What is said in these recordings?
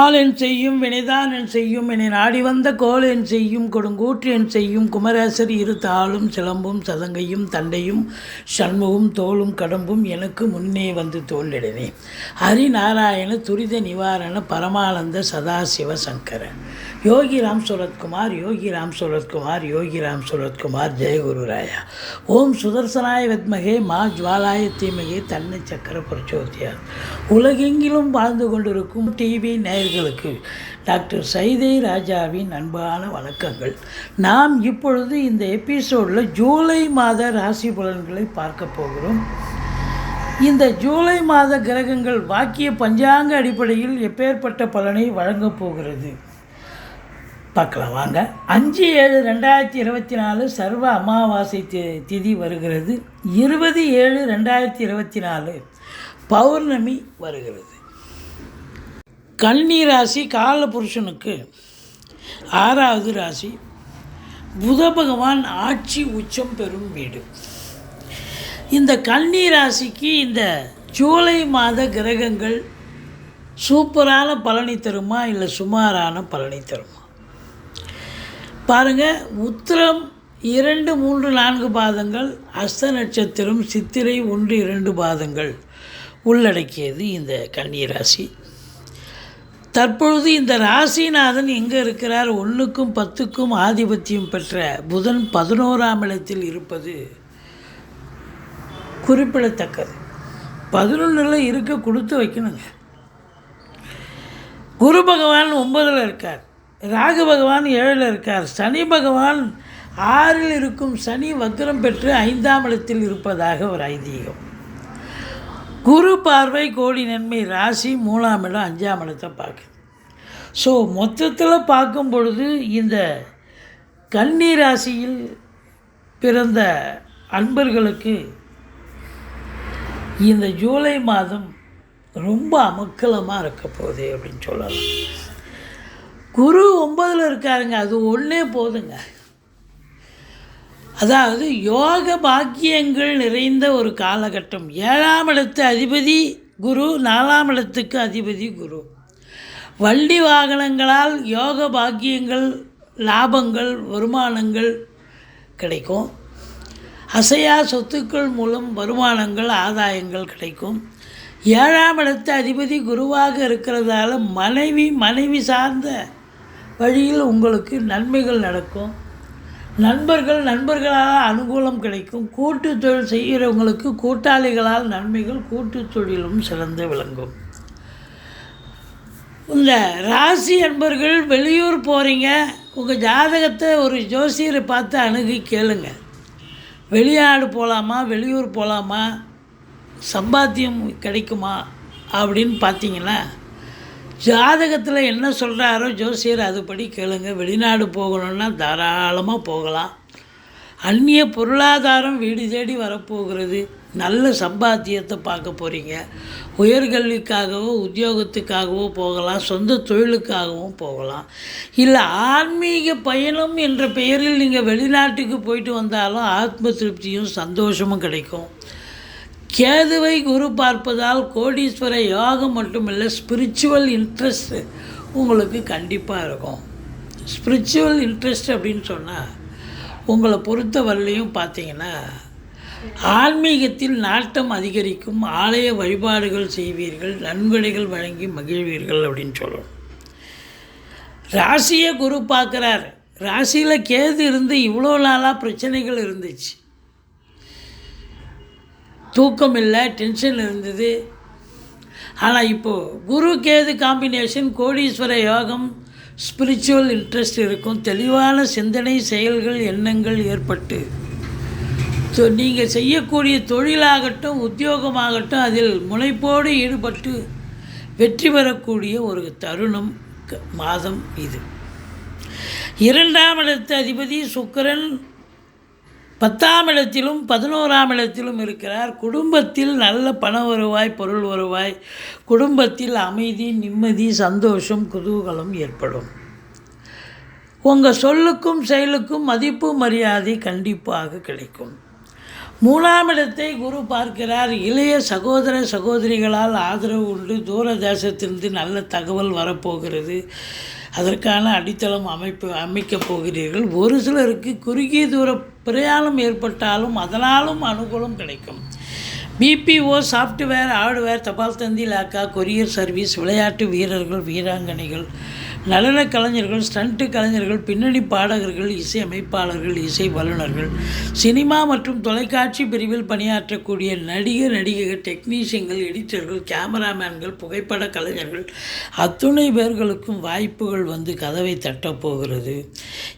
நாளென் செய்யும் வினைதான் என் செய்யும் என்னை நாடி வந்த கோல் என் செய்யும் கொடுங்கூற்று என் செய்யும் குமரேசர் இரு தாளும் சிலம்பும் சதங்கையும் தண்டையும் சண்முகம் தோளும் கடம்பும் எனக்கு முன்னே வந்து தோல்லிடனே. ஹரிநாராயண துரித நிவாரண பரமானந்த சதாசிவ சங்கர யோகிராம் சுரத்குமார் யோகிராம் சுரத்குமார் யோகிராம் சுரத்குமார் ஜெயகுருராயா. ஓம் சுதர்சனாய வித்மகே மா ஜுவாலாய தீமகே தன்னை சக்கர பிரச்சோதியார். உலகெங்கிலும் வாழ்ந்து கொண்டிருக்கும் டிவி நேயர்களுக்கு டாக்டர் சைதை ராஜாவின் அன்பான வணக்கங்கள். நாம் இப்பொழுது இந்த எபிசோடில் ஜூலை மாத ராசி பலன்களை பார்க்க போகிறோம். இந்த ஜூலை மாத கிரகங்கள் வாக்கிய பஞ்சாங்க அடிப்படையில் எப்பேற்பட்ட பலனை வழங்கப் போகிறது பார்க்கலாம் வாங்க. 5/7/2024 சர்வ அமாவாசை திதி வருகிறது. 20/7/2024 பௌர்ணமி வருகிறது. கன்னி ராசி காலபுருஷனுக்கு 6வது ராசி. புத பகவான் ஆட்சி உச்சம் பெறும் வீடு. இந்த கன்னி ராசிக்கு இந்த ஜூலை மாத கிரகங்கள் சூப்பரான பலனை தருமா இல்லை சுமாரான பலனை தருமா பாருங்கள். உத்திரம் 2, 3, 4 பாதங்கள், அஸ்த நட்சத்திரம் சித்திரை 1, 2 பாதங்கள் உள்ளடக்கியது இந்த கன்னி ராசி. தற்பொழுது இந்த ராசிநாதன் எங்கே இருக்கிறார்? 1க்கும் 10க்கும் ஆதிபத்தியம் பெற்ற புதன் 11ஆம் இடத்தில் இருப்பது குறிப்பிடத்தக்கது. 11ல் இருக்க கொடுத்து வைக்கணுங்க. குரு பகவான் 9ல் இருக்கார், ராகு பகவான் 7ல் இருக்கார், சனி பகவான் 6ல் இருக்கும். சனி வக்ரம் பெற்று 5ஆம் இடத்தில் இருப்பதாக ஒரு ஐதீகம். குரு பார்வை கோடி நன்மை. ராசி 3ஆம் இடம் 5ஆம் இடத்தை பார்க்குது. ஸோ மொத்தத்தில் பார்க்கும் பொழுது இந்த கன்னி ராசியில் பிறந்த அன்பர்களுக்கு இந்த ஜூலை மாதம் ரொம்ப அமக்கலமாக இருக்க போகுது அப்படின்னு சொல்லலாம். குரு 9ல் இருக்காருங்க, அது ஒன்றே போதுங்க. அதாவது யோக பாக்கியங்கள் நிறைந்த ஒரு காலகட்டம். 7ஆம் இடத்து அதிபதி குரு, 4ஆம் இடத்துக்கு அதிபதி குரு. வண்டி வாகனங்களால் யோக பாக்கியங்கள், லாபங்கள், வருமானங்கள் கிடைக்கும். அசையா சொத்துக்கள் மூலம் வருமானங்கள், ஆதாயங்கள் கிடைக்கும். 7ஆம் இடத்து அதிபதி குருவாக இருக்கிறதால மனைவி சார்ந்த வழியில் உங்களுக்கு நன்மைகள் நடக்கும். நண்பர்களால் அனுகூலம் கிடைக்கும். கூட்டு தொழில் செய்கிறவங்களுக்கு கூட்டாளிகளால் நன்மைகள், கூட்டு தொழிலும் சிறந்து விளங்கும். இந்த ராசி அன்பர்கள் வெளியூர் போகிறீங்க, உங்கள் ஜாதகத்தை ஒரு ஜோசியரை பார்த்து அணுகி கேளுங்க. வெளிநாடு போகலாமா, வெளியூர் போகலாமா, சம்பாத்தியம் கிடைக்குமா அப்படின்னு பார்த்தீங்கன்னா ஜாதகத்தில் என்ன சொல்கிறாரோ ஜோசியர் அதுபடி கேளுங்க. வெளிநாடு போகணுன்னா தாராளமாக போகலாம். அந்நிய பொருளாதாரம் வீடு தேடி வரப்போகிறது. நல்ல சம்பாத்தியத்தை பார்க்க போகிறீங்க. உயர்கல்விக்காகவோ உத்தியோகத்துக்காகவோ போகலாம், சொந்த தொழிலுக்காகவும் போகலாம். இல்லை ஆன்மீக பயணம் என்ற பெயரில் நீங்கள் வெளிநாட்டுக்கு போயிட்டு வந்தாலும் ஆத்ம திருப்தியும் சந்தோஷமும் கிடைக்கும். கேதுவை குரு பார்ப்பதால் கோடீஸ்வர யோகம் மட்டுமில்லை, ஸ்பிரிச்சுவல் இன்ட்ரெஸ்ட் உங்களுக்கு கண்டிப்பாக இருக்கும். ஸ்பிரிச்சுவல் இன்ட்ரெஸ்ட் அப்படின்னு சொன்னால் உங்களை பொறுத்த வரலையும் பார்த்தீங்கன்னா ஆன்மீகத்தில் நாட்டம் அதிகரிக்கும். ஆலய வழிபாடுகள் செய்வீர்கள், நன்கொடைகள் வழங்கி மகிழ்வீர்கள் அப்படின்னு சொல்லணும். ராசியை குரு பார்க்குறார். ராசியில் கேது இருந்து இவ்வளோ நாளாக பிரச்சனைகள் இருந்துச்சு. தூக்கம் இல்லை, டென்ஷன் இருந்தது. ஆனால் இப்போது குரு கேது காம்பினேஷன், கோடீஸ்வர யோகம், ஸ்பிரிச்சுவல் இன்ட்ரெஸ்ட் இருக்கும். தெளிவான சிந்தனை, செயல்கள், எண்ணங்கள் ஏற்பட்டு நீங்கள் செய்யக்கூடிய தொழிலாகட்டும் உத்தியோகமாகட்டும் அதில் முனைப்போடு ஈடுபட்டு வெற்றி பெறக்கூடிய ஒரு தருணம் மாதம் இது. 2ஆம் இடத்து அதிபதி சுக்கிரன் 10ஆம் இடத்திலும் 11ஆம் இடத்திலும் இருக்கிறார். குடும்பத்தில் நல்ல பண வருவாய், பொருள் வருவாய், குடும்பத்தில் அமைதி, நிம்மதி, சந்தோஷம், குதூகலம் ஏற்படும். உங்கள் சொல்லுக்கும் செயலுக்கும் மதிப்பு மரியாதை கண்டிப்பாக கிடைக்கும். 3ஆம் இடத்தை குரு பார்க்கிறார். இளைய சகோதர சகோதரிகளால் ஆதரவு உண்டு. தூர தேசத்திலிருந்து நல்ல தகவல் வரப்போகிறது. அதற்கான அடித்தளம் அமைக்கப் போகிறீர்கள். ஒரு சிலருக்கு குறுகிய தூர பிரயாணம் ஏற்பட்டாலும் அதனாலும் அனுகூலம் கிடைக்கும். பிபிஓ, சாஃப்ட்வேர், ஹார்ட்வேர், தபால் தந்தி, லாக்கா, கொரியர் சர்வீஸ், விளையாட்டு வீரர்கள், வீராங்கனைகள், நடன கலைஞர்கள், ஸ்டண்ட்டு கலைஞர்கள், பின்னணி பாடகர்கள், இசை அமைப்பாளர்கள், இசை வல்லுநர்கள், சினிமா மற்றும் தொலைக்காட்சி பிரிவில் பணியாற்றக்கூடிய நடிகர், நடிகைகள், டெக்னீஷியன்கள், எடிட்டர்கள், கேமராமேன்கள், புகைப்பட கலைஞர்கள் அத்துணை பேர்களுக்கும் வாய்ப்புகள் வந்து கதவை தட்டப்போகிறது.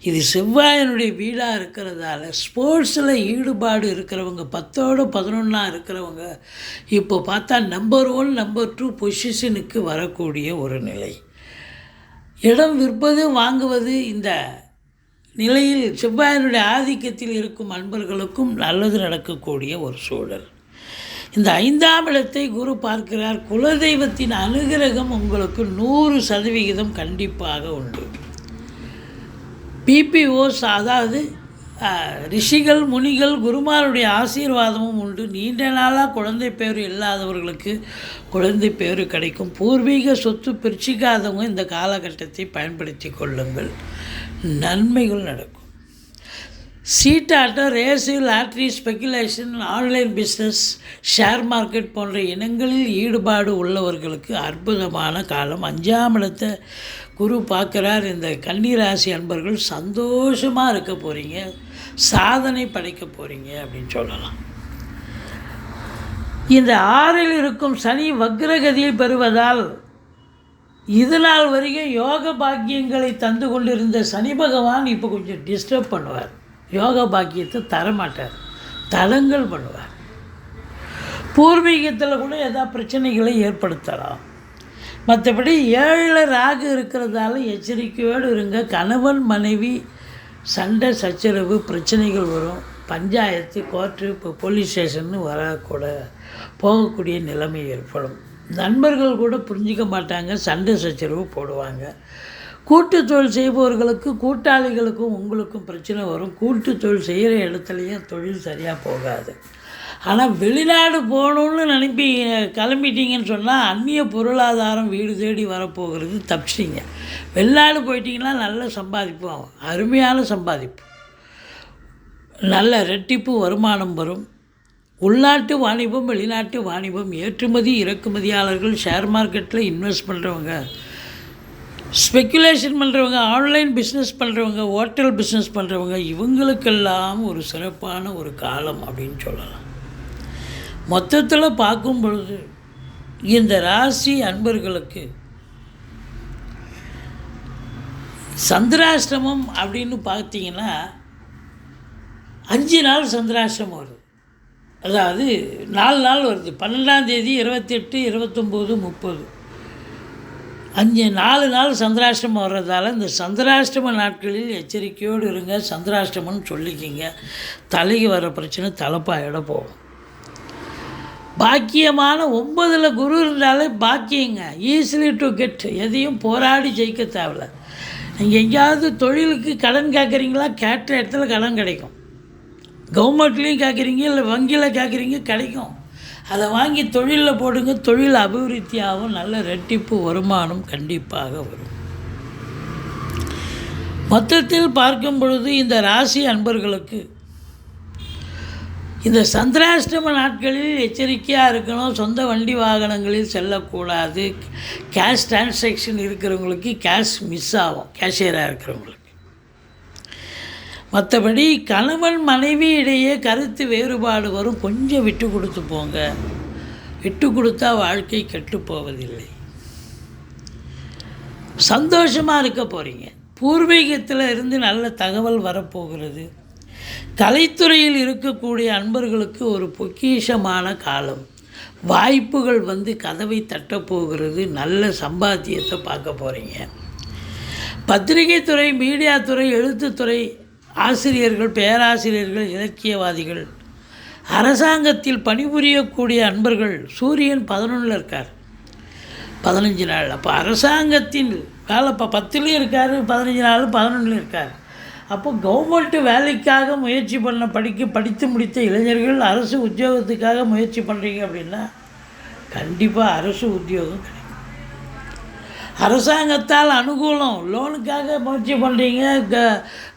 இது செவ்வாயினுடைய வீடாக இருக்கிறதால ஸ்போர்ட்ஸில் ஈடுபாடு இருக்கிறவங்க 10ஓட 11 இருக்கிறவங்க இப்போ பார்த்தா நம்பர் 1 நம்பர் 2 பொசிஷனுக்கு வரக்கூடிய ஒரு நிலை. இடம் விற்பது வாங்குவது இந்த நிலையில் செவ்வாயினுடைய ஆதிக்கத்தில் இருக்கும் அன்பர்களுக்கும் நல்லது நடக்கக்கூடிய ஒரு சூழல். இந்த 5ஆம் இடத்தை குரு பார்க்கிறார். குலதெய்வத்தின் அனுகிரகம் உங்களுக்கு 100% கண்டிப்பாக உண்டு. பிபிஓஸ், அதாவது ரிஷிகள், முனிகள், குருமாருடைய ஆசீர்வாதமும் உண்டு. நீண்ட நாளாக குழந்தை பேர் இல்லாதவர்களுக்கு குழந்தை பேர் கிடைக்கும். பூர்வீக சொத்து பிரிச்சிக்காதவங்க இந்த காலகட்டத்தை பயன்படுத்தி கொள்ளுங்கள், நன்மைகள் நடக்கும். சீட்டாட்டம், race, lottery, speculation, online business, share market போன்ற இனங்களில் ஈடுபாடு உள்ளவர்களுக்கு அற்புதமான காலம். 5ஆம் இடத்தை குரு பார்க்குறார். இந்த கன்னிராசி அன்பர்கள் சந்தோஷமாக இருக்க போகிறீங்க, சாதனை படைக்க போகிறீங்க அப்படின்னு சொல்லலாம். இந்த 6இல் இருக்கும் சனி வக்ரகதியை பெறுவதால் இது நாள் வரைக்கும் யோக பாக்கியங்களை தந்து கொண்டிருந்த சனி பகவான் இப்போ கொஞ்சம் டிஸ்டர்ப் பண்ணுவார். யோக பாக்கியத்தை தரமாட்டார், தடங்கள் பண்ணுவார். பூர்வீகத்தில் கூட ஏதாவது பிரச்சனைகளை ஏற்படுத்தலாம். மற்றபடி 7ல் ராகு இருக்கிறதால எச்சரிக்கையோடு இருங்க. கணவன் மனைவி சண்டை சச்சரவு பிரச்சனைகள் வரும். பஞ்சாயத்து, கோர்ட்டு, இப்போ போலீஸ் ஸ்டேஷன்னு வரக்கூட போகக்கூடிய நிலைமை ஏற்படும். நண்பர்கள் கூட புரிஞ்சிக்க மாட்டாங்க, சண்டை சச்சரவு போடுவாங்க. கூட்டு தொழில் செய்பவர்களுக்கு கூட்டாளிகளுக்கும் உங்களுக்கும் பிரச்சனை வரும். கூட்டு தொழில் செய்கிற இடத்துலையும் தொழில் சரியாக போகாது. ஆனால் வெளிநாடு போகணுன்னு கிளம்பிட்டீங்கன்னு சொன்னால் அந்நிய பொருளாதாரம் வீடு தேடி வரப்போகிறது, தப்பிச்சிங்க. வெளிநாடு போயிட்டீங்கன்னா நல்ல சம்பாதிப்பு ஆகும், அருமையான சம்பாதிப்பு, நல்ல ரெட்டிப்பு வருமானம் வரும். உள்நாட்டு வாணிபம், வெளிநாட்டு வாணிபம், ஏற்றுமதி இறக்குமதியாளர்கள், ஷேர் மார்க்கெட்டில் இன்வெஸ்ட் பண்ணுறவங்க, ஸ்பெக்குலேஷன் பண்ணுறவங்க, ஆன்லைன் பிஸ்னஸ் பண்ணுறவங்க, ஹோட்டல் பிஸ்னஸ் பண்ணுறவங்க, இவங்களுக்கெல்லாம் ஒரு சிறப்பான ஒரு காலம் அப்படின்னு சொல்லலாம். மொத்தத்தில் பார்க்கும் பொழுது இந்த ராசி அன்பர்களுக்கு சந்திராஷ்டமம் அப்படின்னு பார்த்தீங்கன்னா 5 நாள் சந்திராஷ்டமம் வருது. அதாவது 4 நாள் வருது. 12ஆம் தேதி, 28, 29, 30, 4 நாள் சந்திராஷ்டமம் வர்றதால இந்த சந்திராஷ்டம நாட்களில் எச்சரிக்கையோடு இருங்க. சந்திராஷ்டமம்னு சொல்லிக்கிங்க. தலைக்கு வர பிரச்சனை தலைப்பாயிட போகும். பாக்கியமான 9ல் குரு இருந்தாலே பாக்கியங்க. ஈஸிலி டு கெட், எதையும் போராடி ஜெயிக்க தேவையில்ல. நீங்கள் எங்கேயாவது தொழிலுக்கு கடன் கேட்குறீங்களா, கேட்ட இடத்துல கடன் கிடைக்கும். கவர்மெண்ட்லேயும் கேட்குறீங்க, இல்லை வங்கியில் கேட்குறீங்க, கிடைக்கும். அதை வாங்கி தொழிலில் போடுங்க. தொழில் அபிவிருத்தியாகவும் நல்ல ரெட்டிப்பு வருமானம் கண்டிப்பாக வரும். மொத்தத்தில் பார்க்கும் பொழுது இந்த ராசி அன்பர்களுக்கு இந்த சந்திராஷ்டம நாட்களில் எச்சரிக்கையாக இருக்கணும். சொந்த வண்டி வாகனங்களில் செல்லக்கூடாது. கேஷ் டிரான்சாக்ஷன் இருக்கிறவங்களுக்கு கேஷ் மிஸ் ஆகும், கேஷியராக இருக்கிறவங்களுக்கு. மற்றபடி கணவன் மனைவி இடையே கருத்து வேறுபாடு வரும். கொஞ்சம் விட்டு கொடுத்து போங்க. விட்டு கொடுத்தா வாழ்க்கை கெட்டு போவதில்லை. சந்தோஷமாக இருக்க போகிறீங்க. பூர்வீகத்தில் இருந்து நல்ல தகவல் வரப்போகிறது. கலைத்துறையில் இருக்கக்கூடிய அன்பர்களுக்கு ஒரு பொக்கிஷமான காலம். வாய்ப்புகள் வந்து கதவை தட்டப்போகிறது. நல்ல சம்பாத்தியத்தை பார்க்க போகிறீங்க. பத்திரிகை துறை, மீடியா துறை, எழுத்துத்துறை, ஆசிரியர்கள், பேராசிரியர்கள், இலக்கியவாதிகள், அரசாங்கத்தில் பணிபுரியக்கூடிய அன்பர்கள், சூரியன் 11ல் இருக்கார், 15 நாள். அப்போ அரசாங்கத்தின் வேலை 10லேயும் இருக்கார், 15 நாள் 11ல் இருக்கார். அப்போ கவர்மெண்ட்டு வேலைக்காக முயற்சி படித்து முடித்த இளைஞர்கள் அரசு உத்தியோகத்துக்காக முயற்சி பண்ணுறீங்க அப்படின்னா கண்டிப்பாக அரசு உத்தியோகம் கிடைக்கும். அரசாங்கத்தால் அனுகூலம், லோனுக்காக முயற்சி பண்ணுறீங்க,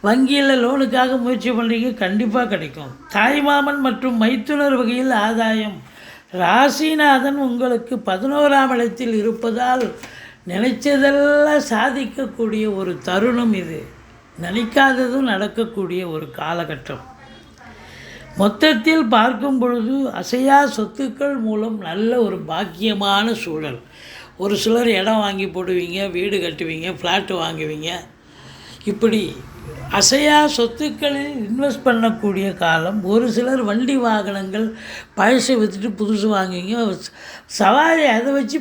வங்கியில் லோனுக்காக முயற்சி பண்ணுறீங்க, கண்டிப்பாக கிடைக்கும். தாய்மாமன் மற்றும் மைத்துனர் வகையில் ஆதாயம். ராசிநாதன் உங்களுக்கு 11ஆம் இடத்தில் இருப்பதால் நினைச்சதெல்லாம் சாதிக்கக்கூடிய ஒரு தருணம் இது. நினைக்காததும் நடக்கக்கூடிய ஒரு காலகட்டம். மொத்தத்தில் பார்க்கும் பொழுது அசையா சொத்துக்கள் மூலம் நல்ல ஒரு பாக்கியமான சூழல். ஒரு சிலர் இடம் வாங்கி போடுவீங்க, வீடு கட்டுவீங்க, ஃப்ளாட்டு வாங்குவீங்க. இப்படி அசையா சொத்துக்களில் இன்வெஸ்ட் பண்ணக்கூடிய காலம். ஒரு சிலர் வண்டி வாகனங்கள் பழசை விற்றுட்டு புதுசு வாங்குவீங்க. சவாரி அதை வச்சு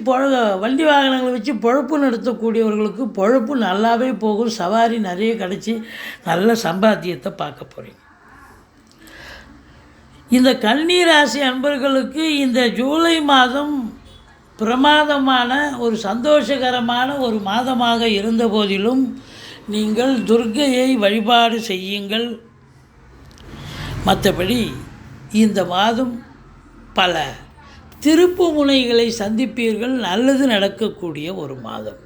வண்டி வாகனங்களை வச்சு பொழப்பு நடத்தக்கூடியவர்களுக்கு பொழப்பு நல்லாவே போகும். சவாரி நிறைய கிடச்சி நல்ல சம்பாத்தியத்தை பார்க்க போகிறீங்க. இந்த கன்னி ராசி அன்பர்களுக்கு இந்த ஜூலை மாதம் பிரமாதமான ஒரு சந்தோஷகரமான ஒரு மாதமாக இருந்த போதிலும் நீங்கள் துர்க்கையை வழிபாடு செய்யுங்கள். மற்றபடி இந்த மாதம் பல திருப்பு முனைகளை சந்திப்பீர்கள். நல்லது நடக்கக்கூடிய ஒரு மாதம்.